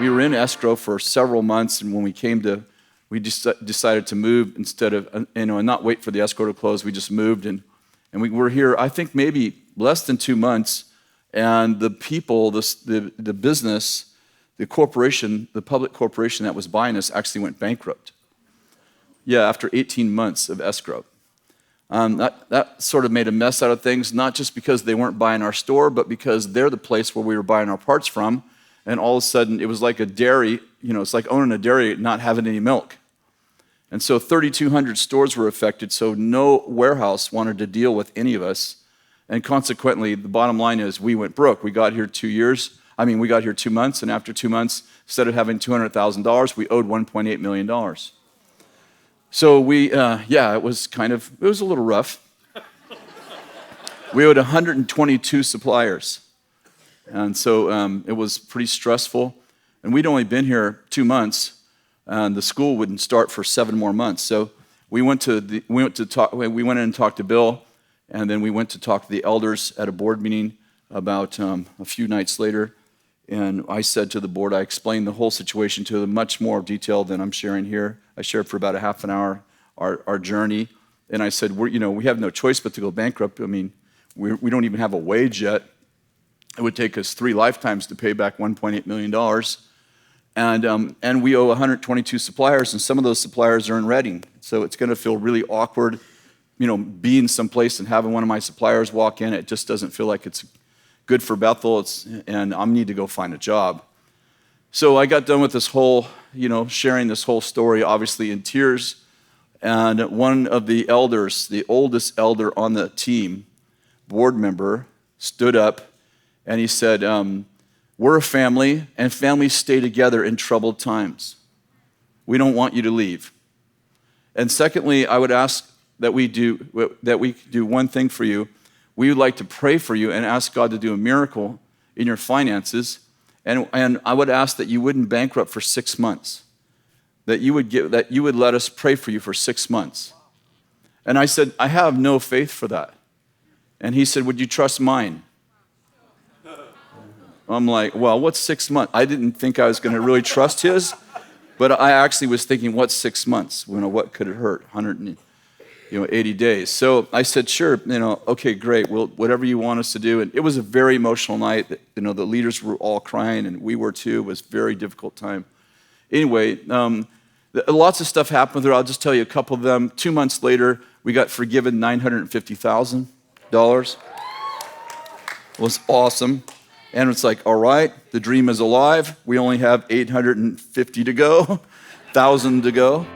we were in escrow for several months, and when we just decided to move instead of, and not wait for the escrow to close. We just moved, and we were here, I think maybe less than 2 months, and the people, the business, the corporation, the public corporation that was buying us actually went bankrupt. Yeah, after 18 months of escrow. That sort of made a mess out of things, not just because they weren't buying our store, but because they're the place where we were buying our parts from, and all of a sudden it was like a dairy, it's like owning a dairy, not having any milk. And so 3,200 stores were affected, so no warehouse wanted to deal with any of us. And consequently, the bottom line is we went broke. We got here 2 months, and after 2 months, instead of having $200,000, we owed $1.8 million. So it was a little rough. We owed 122 suppliers. And so it was pretty stressful. And we'd only been here 2 months, and the school wouldn't start for 7 more months. So we went in and talked to Bill, and then we went to talk to the elders at a board meeting about a few nights later. And I said to the board, I explained the whole situation to them, much more detail than I'm sharing here. I shared for about a half an hour our journey. And I said, we have no choice but to go bankrupt. I mean, we don't even have a wage yet. It would take us 3 lifetimes to pay back $1.8 million. And we owe 122 suppliers, and some of those suppliers are in Redding. So it's going to feel really awkward, being someplace and having one of my suppliers walk in. It just doesn't feel like it's good for Bethel, and I need to go find a job. So I got done with this whole, sharing this whole story, obviously in tears. And one of the elders, the oldest elder on the team, board member, stood up and he said, we're a family, and families stay together in troubled times. We don't want you to leave. And secondly, I would ask that we do one thing for you. We would like to pray for you and ask God to do a miracle in your finances. And I would ask that you wouldn't bankrupt for 6 months. That you would let us pray for you for 6 months. And I said, I have no faith for that. And he said, would you trust mine? I'm like, well, what's 6 months? I didn't think I was going to really trust his, but I actually was thinking, what's 6 months? What could it hurt? 180 days. So I said, sure, okay, great. Well, whatever you want us to do. And it was a very emotional night. The leaders were all crying, and we were too. It was a very difficult time. Anyway, lots of stuff happened there. I'll just tell you a couple of them. 2 months later, we got forgiven $950,000. It was awesome. And it's like, all right, the dream is alive. We only have 850 to go, 1,000 to go.